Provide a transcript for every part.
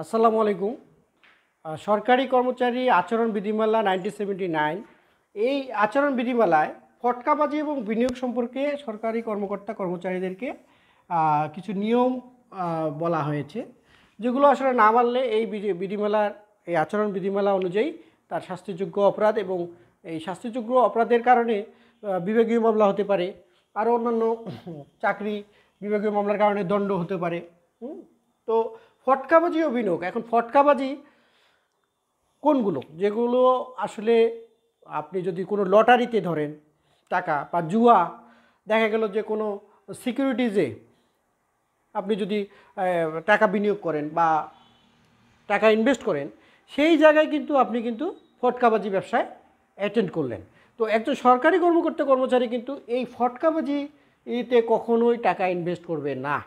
আসসালামু আলাইকুম। সরকারি কর্মচারী আচরণ বিধিমালা 1979 এই আচরণ বিধিমালায় ফটকাবাজি এবং বিনিয়োগ সম্পর্কে সরকারি কর্মকর্তা কর্মচারীদেরকে কিছু নিয়ম বলা হয়েছে, যেগুলো আসলে না মানলে এই বিধিমালার এই আচরণ বিধিমালা অনুযায়ী তার শাস্তিযোগ্য অপরাধ এবং এই শাস্তিযোগ্য অপরাধের কারণে বিভাগীয় মামলা হতে পারে, আরও অন্যান্য চাকরি বিভাগীয় মামলার কারণে দণ্ড হতে পারে। তো ফটকাবাজি ও বিনিয়োগ, এখন ফটকাবাজি কোনগুলো, যেগুলো আসলে আপনি যদি কোনো লটারিতে ধরেন টাকা বা জুয়া, দেখা গেল যে কোনো সিকিউরিটিজে আপনি যদি টাকা বিনিয়োগ করেন বা টাকা ইনভেস্ট করেন, সেই জায়গায় কিন্তু আপনি কিন্তু ফটকাবাজি ব্যবসায় অ্যাটেন্ড করলেন। তো একজন সরকারি কর্মকর্তা কর্মচারী কিন্তু এই ফটকাবাজিতে কখনোই টাকা ইনভেস্ট করবে না।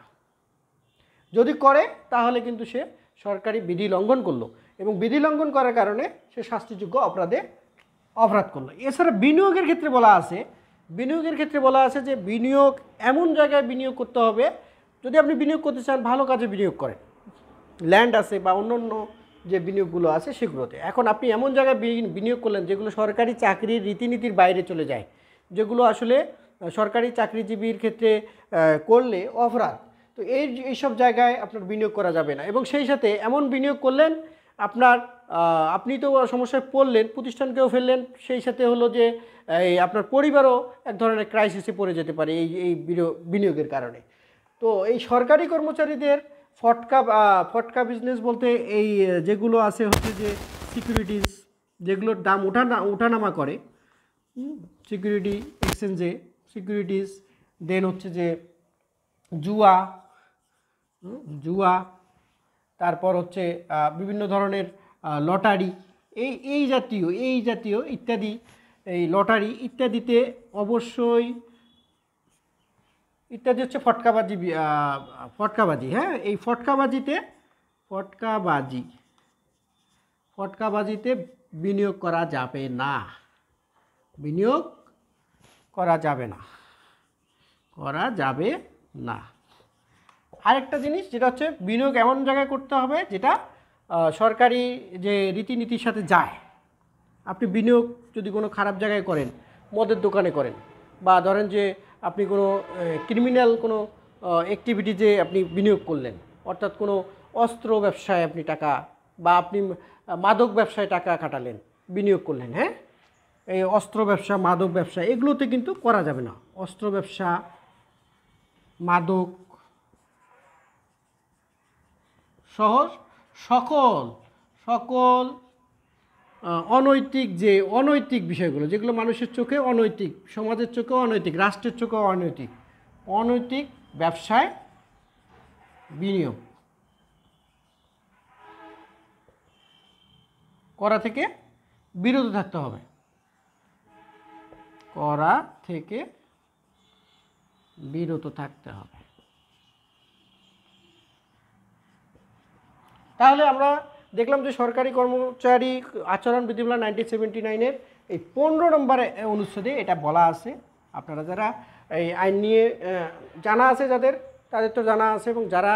যদি করে তাহলে কিন্তু সে সরকারি বিধি লঙ্ঘন করলো এবং বিধি লঙ্ঘন করার কারণে সে শাস্তিযোগ্য অপরাধ করলো। এছাড়া বিনিয়োগের ক্ষেত্রে বলা আছে যে বিনিয়োগ এমন জায়গায় বিনিয়োগ করতে হবে, যদি আপনি বিনিয়োগ করতে চান ভালো কাজে বিনিয়োগ করেন, ল্যান্ড আছে বা অন্য যে বিনিয়োগগুলো আছে সেগুলোতে। এখন আপনি এমন জায়গায় বিনিয়োগ করলেন যেগুলো সরকারি চাকরির রীতিনীতির বাইরে চলে যায়, যেগুলো আসলে সরকারি চাকরিজীবীর ক্ষেত্রে করলে অপরাধ। তো এইসব জায়গায় আপনার বিনিয়োগ করা যাবে না। এবং সেই সাথে এমন বিনিয়োগ করলেন আপনি তো সমস্যায় পড়লেন, প্রতিষ্ঠানকেও ফেললেন, সেই সাথে হলো যে আপনার পরিবারও এক ধরনের ক্রাইসিসে পড়ে যেতে পারে এই বিনিয়োগের কারণে। তো এই সরকারি কর্মচারীদের ফটকা বিজনেস বলতে এই যেগুলো আছে হচ্ছে যে সিকিউরিটিজ, যেগুলোর দাম ওঠানামা করে, সিকিউরিটি এক্সচেঞ্জে সিকিউরিটিজ, দেন হচ্ছে যে জুয়া, তারপর হচ্ছে বিভিন্ন ধরনের লটারি, এই জাতীয় ইত্যাদি, এই লটারি ইত্যাদিতে অবশ্যই ইত্যাদি হচ্ছে ফটকাবাজি। হ্যাঁ, এই ফটকাবাজিতে বিনিয়োগ করা যাবে না। আরেকটা জিনিস যেটা হচ্ছে বিনিয়োগ এমন জায়গায় করতে হবে যেটা সরকারি যে রীতিনীতির সাথে যায়। আপনি বিনিয়োগ যদি কোনো খারাপ জায়গায় করেন, মদের দোকানে করেন, বা ধরেন যে আপনি কোনো ক্রিমিনাল কোনো অ্যাক্টিভিটিতে আপনি বিনিয়োগ করলেন, অর্থাৎ কোনো অস্ত্র ব্যবসায় আপনি টাকা, বা আপনি মাদক ব্যবসায় টাকা খাটালেন, বিনিয়োগ করলেন, হ্যাঁ, এই অস্ত্র ব্যবসা, মাদক ব্যবসা এগুলোতে কিন্তু করা যাবে না। অস্ত্র ব্যবসা, মাদক সহ সকল অনৈতিক বিষয়গুলো, যেগুলো মানুষের চোখে অনৈতিক, সমাজের চোখে অনৈতিক, রাষ্ট্রের চোখে অনৈতিক ব্যবসায় বিনিয়োগ করা থেকে বিরত থাকতে হবে। তাহলে আমরা দেখলাম যে সরকারি কর্মচারী আচরণ বিধিমালা 1979-এর এই 15 নম্বর অনুচ্ছেদে এটা বলা আছে। আপনারা যারা এই আইন নিয়ে জানা আছে, তাদের তো জানা আছে, এবং যারা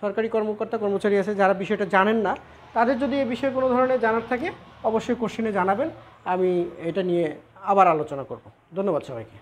সরকারি কর্মকর্তা কর্মচারী আছে যারা বিষয়টা জানেন না, তাদের যদি এই বিষয়ে কোনো ধরনের জানার থাকে অবশ্যই কোশ্চেনে জানাবেন, আমি এটা নিয়ে আবার আলোচনা করব। ধন্যবাদ সবাইকে।